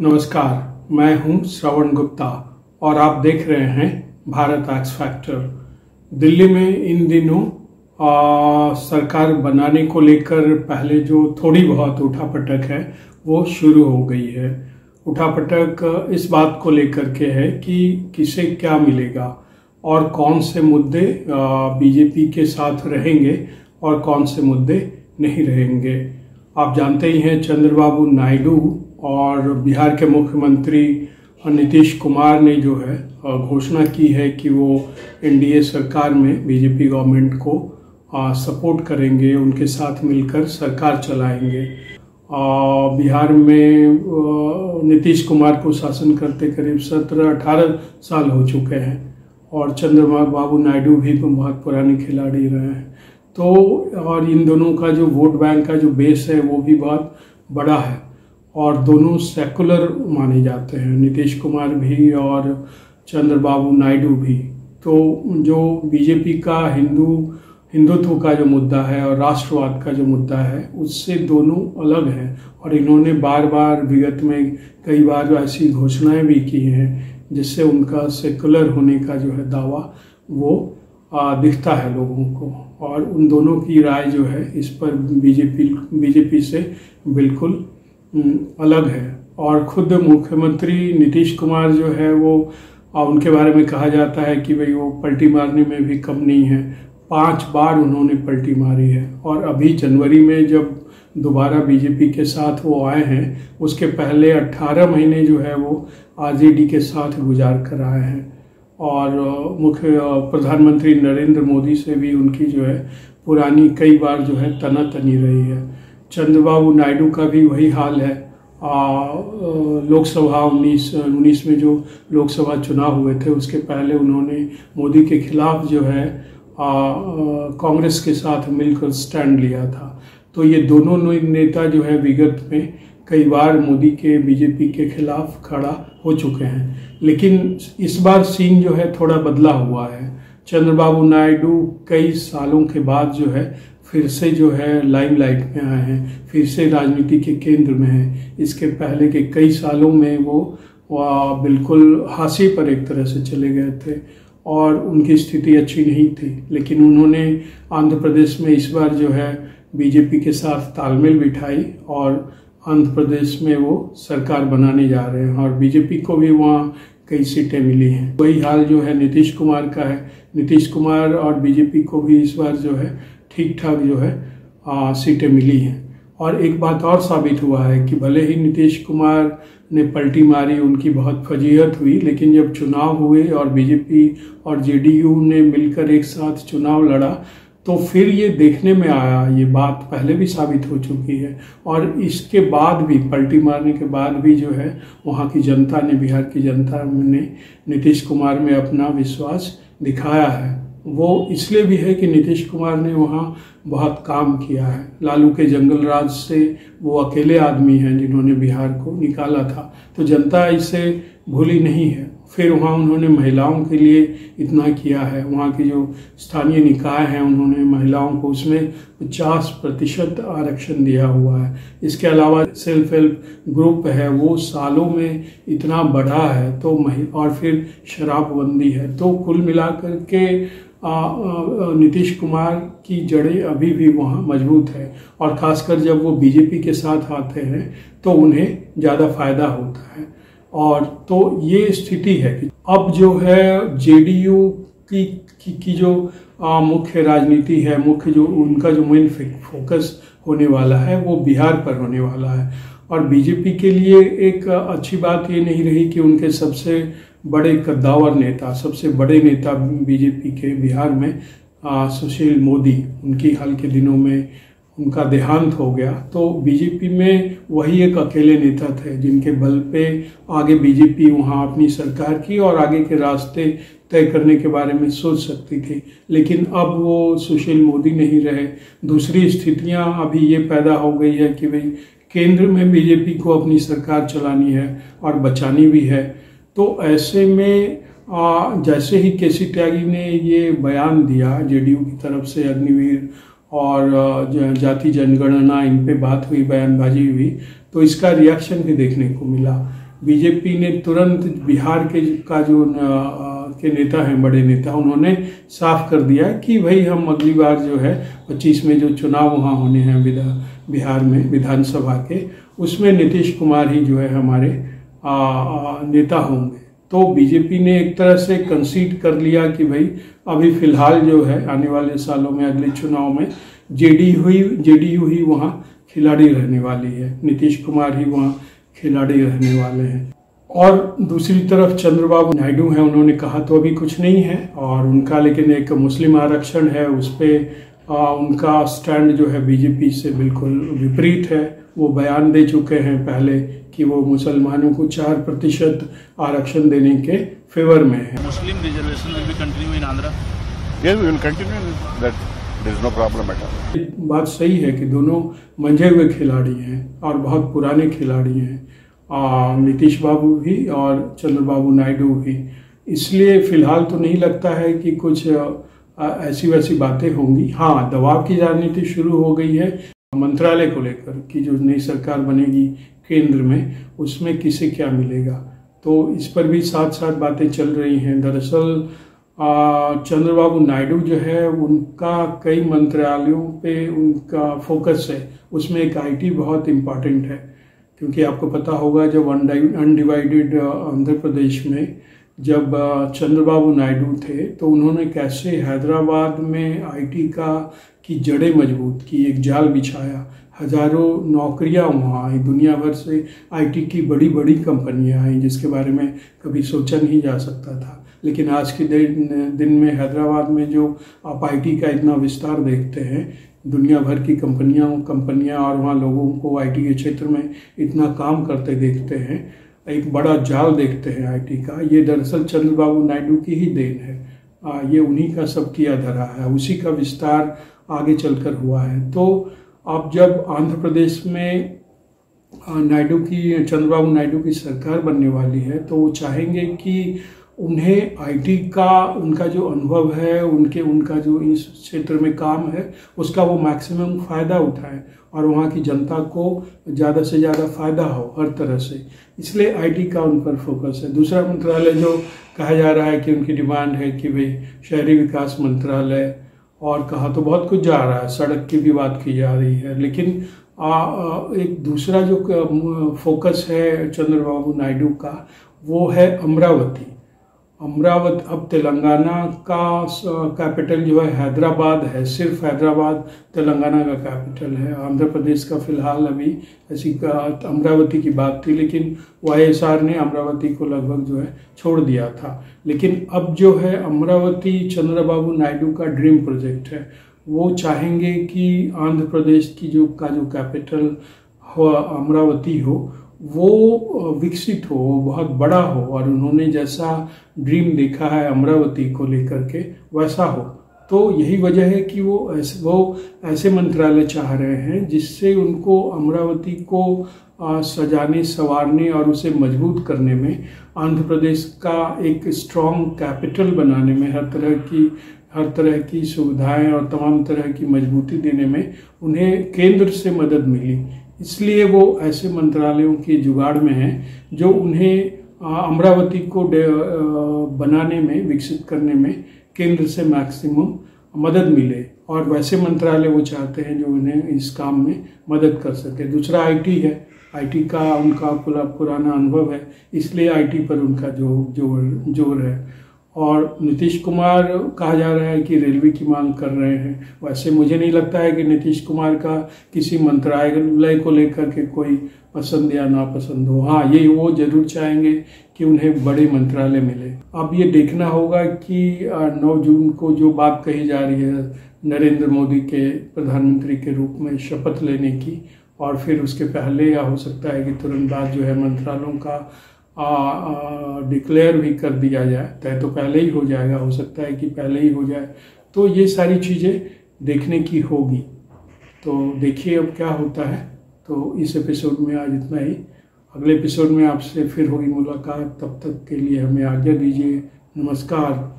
नमस्कार, मैं हूं श्रवण गुप्ता और आप देख रहे हैं भारत एक्स फैक्टर। दिल्ली में इन दिनों सरकार बनाने को लेकर पहले जो थोड़ी बहुत उठापटक है वो शुरू हो गई है। उठापटक इस बात को लेकर के है कि किसे क्या मिलेगा और कौन से मुद्दे बीजेपी के साथ रहेंगे और कौन से मुद्दे नहीं रहेंगे। आप जानते ही हैं चंद्रबाबू नायडू और बिहार के मुख्यमंत्री नीतीश कुमार ने जो है घोषणा की है कि वो एनडीए सरकार में बीजेपी गवर्नमेंट को सपोर्ट करेंगे, उनके साथ मिलकर सरकार चलाएंगे। बिहार में नीतीश कुमार को शासन करते करीब 17-18 साल हो चुके हैं और चंद्रबाबू नायडू भी बहुत पुराने खिलाड़ी रहे हैं। तो और इन दोनों का जो वोट बैंक का जो बेस है वो भी बहुत बड़ा है और दोनों सेकुलर माने जाते हैं, नीतीश कुमार भी और चंद्रबाबू नायडू भी। तो जो बीजेपी का हिंदुत्व का जो मुद्दा है और राष्ट्रवाद का जो मुद्दा है उससे दोनों अलग हैं और इन्होंने बार बार विगत में कई बार ऐसी घोषणाएं भी की हैं जिससे उनका सेकुलर होने का जो है दावा वो दिखता है लोगों को। और उन दोनों की राय जो है इस पर बीजेपी से बिल्कुल अलग है। और खुद मुख्यमंत्री नीतीश कुमार जो है वो उनके बारे में कहा जाता है कि भाई वो पलटी मारने में भी कम नहीं है। 5 बार उन्होंने पलटी मारी है और अभी जनवरी में जब दोबारा बीजेपी के साथ वो आए हैं उसके पहले 18 महीने जो है वो आरजेडी के साथ गुजार कर आए हैं। और मुख्य प्रधानमंत्री नरेंद्र मोदी से भी उनकी जो है पुरानी कई बार जो है तनातनी रही है। चंद्रबाबू नायडू का भी वही हाल है। लोकसभा 19 में जो लोकसभा चुनाव हुए थे उसके पहले उन्होंने मोदी के खिलाफ जो है कांग्रेस के साथ मिलकर स्टैंड लिया था। तो ये दोनों नेता जो है विगत में कई बार मोदी के बीजेपी के खिलाफ खड़ा हो चुके हैं। लेकिन इस बार सीन जो है थोड़ा बदला हुआ है। चंद्रबाबू नायडू कई सालों के बाद जो है फिर से जो है लाइमलाइट में आए हैं, फिर से राजनीति के केंद्र में हैं। इसके पहले के कई सालों में वो बिल्कुल हाशिए पर एक तरह से चले गए थे और उनकी स्थिति अच्छी नहीं थी। लेकिन उन्होंने आंध्र प्रदेश में इस बार जो है बीजेपी के साथ तालमेल बिठाई और आंध्र प्रदेश में वो सरकार बनाने जा रहे हैं और बीजेपी को भी वहाँ कई सीटें मिली हैं। वही हाल जो है नीतीश कुमार का है। नीतीश कुमार और बीजेपी को भी इस बार जो है ठीक ठाक जो है सीटें मिली हैं। और एक बात और साबित हुआ है कि भले ही नीतीश कुमार ने पलटी मारी, उनकी बहुत फजीहत हुई, लेकिन जब चुनाव हुए और बीजेपी और जेडीयू ने मिलकर एक साथ चुनाव लड़ा तो फिर ये देखने में आया, ये बात पहले भी साबित हो चुकी है और इसके बाद भी पलटी मारने के बाद भी जो है वहाँ की जनता ने, बिहार की जनता ने नीतीश कुमार में अपना विश्वास दिखाया है। वो इसलिए भी है कि नीतीश कुमार ने वहाँ बहुत काम किया है। लालू के जंगल राज से वो अकेले आदमी हैं जिन्होंने बिहार को निकाला था, तो जनता इसे भूली नहीं है। फिर वहाँ उन्होंने महिलाओं के लिए इतना किया है। वहाँ की जो स्थानीय निकाय हैं उन्होंने महिलाओं को उसमें 50% आरक्षण दिया हुआ है। इसके अलावा सेल्फ हेल्प ग्रुप है वो सालों में इतना बढ़ा है। तो और फिर शराबबंदी है। तो कुल मिलाकर के नीतीश कुमार की जड़ें अभी भी वहाँ मजबूत है और खासकर जब वो बीजेपी के साथ आते हैं तो उन्हें ज़्यादा फायदा होता है। और तो ये स्थिति है कि अब जो है जेडीयू की जो मुख्य राजनीति है, मुख्य जो उनका जो मेन फोकस होने वाला है वो बिहार पर होने वाला है। और बीजेपी के लिए एक अच्छी बात ये नहीं रही कि उनके सबसे बड़े कद्दावर नेता, सबसे बड़े नेता बीजेपी के बिहार में सुशील मोदी, उनकी हाल के दिनों में उनका देहांत हो गया। तो बीजेपी में वही एक अकेले नेता थे जिनके बल पे आगे बीजेपी वहाँ अपनी सरकार की और आगे के रास्ते तय करने के बारे में सोच सकती थी। लेकिन अब वो सुशील मोदी नहीं रहे। दूसरी स्थितियाँ अभी ये पैदा हो गई है कि भाई केंद्र में बीजेपी को अपनी सरकार चलानी है और बचानी भी है। तो ऐसे में जैसे ही केसी त्यागी ने ये बयान दिया जेडीयू की तरफ से, अग्निवीर और जाति जनगणना इन पे बात हुई, बयानबाजी हुई, तो इसका रिएक्शन भी देखने को मिला। बीजेपी ने तुरंत बिहार के का जो के नेता हैं, बड़े नेता, उन्होंने साफ कर दिया कि भाई हम अगली बार जो है 25 में जो चुनाव वहाँ होने हैं बिहार में विधानसभा के, उसमें नीतीश कुमार ही जो है हमारे नेता होंगे। तो बीजेपी ने एक तरह से कंसीड कर लिया कि भाई अभी फिलहाल जो है आने वाले सालों में अगले चुनाव में जेडीयू ही वहाँ खिलाड़ी रहने वाली है, नीतीश कुमार ही वहाँ खिलाड़ी रहने वाले हैं। और दूसरी तरफ चंद्रबाबू नायडू हैं, उन्होंने कहा तो अभी कुछ नहीं है और उनका लेकिन एक मुस्लिम आरक्षण है, उस पर उनका स्टैंड जो है बीजेपी से बिल्कुल विपरीत है। वो बयान दे चुके हैं पहले कि वो मुसलमानों को 4% आरक्षण देने के फेवर में है। Muslim reservation will be continue in Andhra? Yes, we will continue that. There is no problem at all. बात सही है कि दोनों मंझे हुए खिलाड़ी हैं और बहुत पुराने खिलाड़ी हैं, नीतीश बाबू भी और चंद्रबाबू नायडू भी। इसलिए फिलहाल तो नहीं लगता है कि कुछ ऐसी वैसी बातें होंगी। हाँ, दबाव की राजनीति शुरू हो गई है मंत्रालय को लेकर कि जो नई सरकार बनेगी केंद्र में, उसमें किसे क्या मिलेगा, तो इस पर भी साथ साथ बातें चल रही हैं। दरअसल चंद्रबाबू नायडू जो है उनका कई मंत्रालयों पे उनका फोकस है, उसमें एक आईटी बहुत इम्पॉर्टेंट है, क्योंकि आपको पता होगा जब अनडिवाइडेड आंध्र प्रदेश में जब चंद्रबाबू नायडू थे तो उन्होंने कैसे हैदराबाद में आईटी की जड़ें मजबूत की, एक जाल बिछाया, हजारों नौकरियां वहाँ आई, दुनिया भर से आईटी की बड़ी बड़ी कंपनियां आई जिसके बारे में कभी सोचा नहीं जा सकता था। लेकिन आज के दिन में हैदराबाद में जो आप आईटी का इतना विस्तार देखते हैं, दुनिया भर की कंपनियां और वहाँ लोगों को आईटी के क्षेत्र में इतना काम करते देखते हैं, एक बड़ा जाल देखते हैं आईटी का, ये दरअसल चंद्रबाबू नायडू की ही देन है। ये उन्हीं का सब किया धरा है, उसी का विस्तार आगे चलकर हुआ है। तो अब जब आंध्र प्रदेश में चंद्रबाबु नायडू की सरकार बनने वाली है तो वो चाहेंगे कि उन्हें आईटी का उनका जो अनुभव है, उनका जो इस क्षेत्र में काम है, उसका वो मैक्सिमम फ़ायदा उठाएं और वहाँ की जनता को ज़्यादा से ज़्यादा फ़ायदा हो हर तरह से। इसलिए आईटी का उन पर फोकस है। दूसरा मंत्रालय जो कहा जा रहा है कि उनकी डिमांड है कि भाई शहरी विकास मंत्रालय, और कहा तो बहुत कुछ जा रहा है, सड़क की भी बात की जा रही है, लेकिन एक दूसरा जो फोकस है चंद्रबाबू नायडू का वो है अमरावती। अब तेलंगाना का कैपिटल जो है हैदराबाद है, सिर्फ हैदराबाद तेलंगाना का कैपिटल है। आंध्र प्रदेश का फिलहाल अभी ऐसी अमरावती की बात थी, लेकिन वाईएसआर ने अमरावती को लगभग जो है छोड़ दिया था। लेकिन अब जो है अमरावती चंद्रबाबू नायडू का ड्रीम प्रोजेक्ट है। वो चाहेंगे कि आंध्र प्रदेश की जो कैपिटल हो अमरावती हो, वो विकसित हो, बहुत बड़ा हो, और उन्होंने जैसा ड्रीम देखा है अमरावती को लेकर के वैसा हो। तो यही वजह है कि वो ऐसे मंत्रालय चाह रहे हैं जिससे उनको अमरावती को सजाने संवारने और उसे मजबूत करने में, आंध्र प्रदेश का एक स्ट्रॉन्ग कैपिटल बनाने में, हर तरह की सुविधाएं और तमाम तरह की मजबूती देने में उन्हें केंद्र से मदद मिली। इसलिए वो ऐसे मंत्रालयों के जुगाड़ में हैं जो उन्हें अमरावती को बनाने में, विकसित करने में केंद्र से मैक्सिमम मदद मिले, और वैसे मंत्रालय वो चाहते हैं जो उन्हें इस काम में मदद कर सके। दूसरा आईटी है, आईटी का उनका पुराना अनुभव है, इसलिए आईटी पर उनका जोर है। और नीतीश कुमार कहा जा रहा है कि रेलवे की मांग कर रहे हैं। वैसे मुझे नहीं लगता है कि नीतीश कुमार का किसी मंत्रालय को लेकर के कोई पसंद या नापसंद हो। हाँ, ये वो जरूर चाहेंगे कि उन्हें बड़े मंत्रालय मिले। अब ये देखना होगा कि 9 जून को जो बात कही जा रही है नरेंद्र मोदी के प्रधानमंत्री के रूप में शपथ लेने की, और फिर उसके पहले या हो सकता है कि तुरंत बाद जो है मंत्रालयों का डिक्लेयर भी कर दिया जाए। तय तो पहले ही हो जाएगा, हो सकता है कि पहले ही हो जाए। तो ये सारी चीज़ें देखने की होगी। तो देखिए अब क्या होता है। तो इस एपिसोड में आज इतना ही। अगले एपिसोड में आपसे फिर होगी मुलाकात। तब तक के लिए हमें आज्ञा दीजिए। नमस्कार।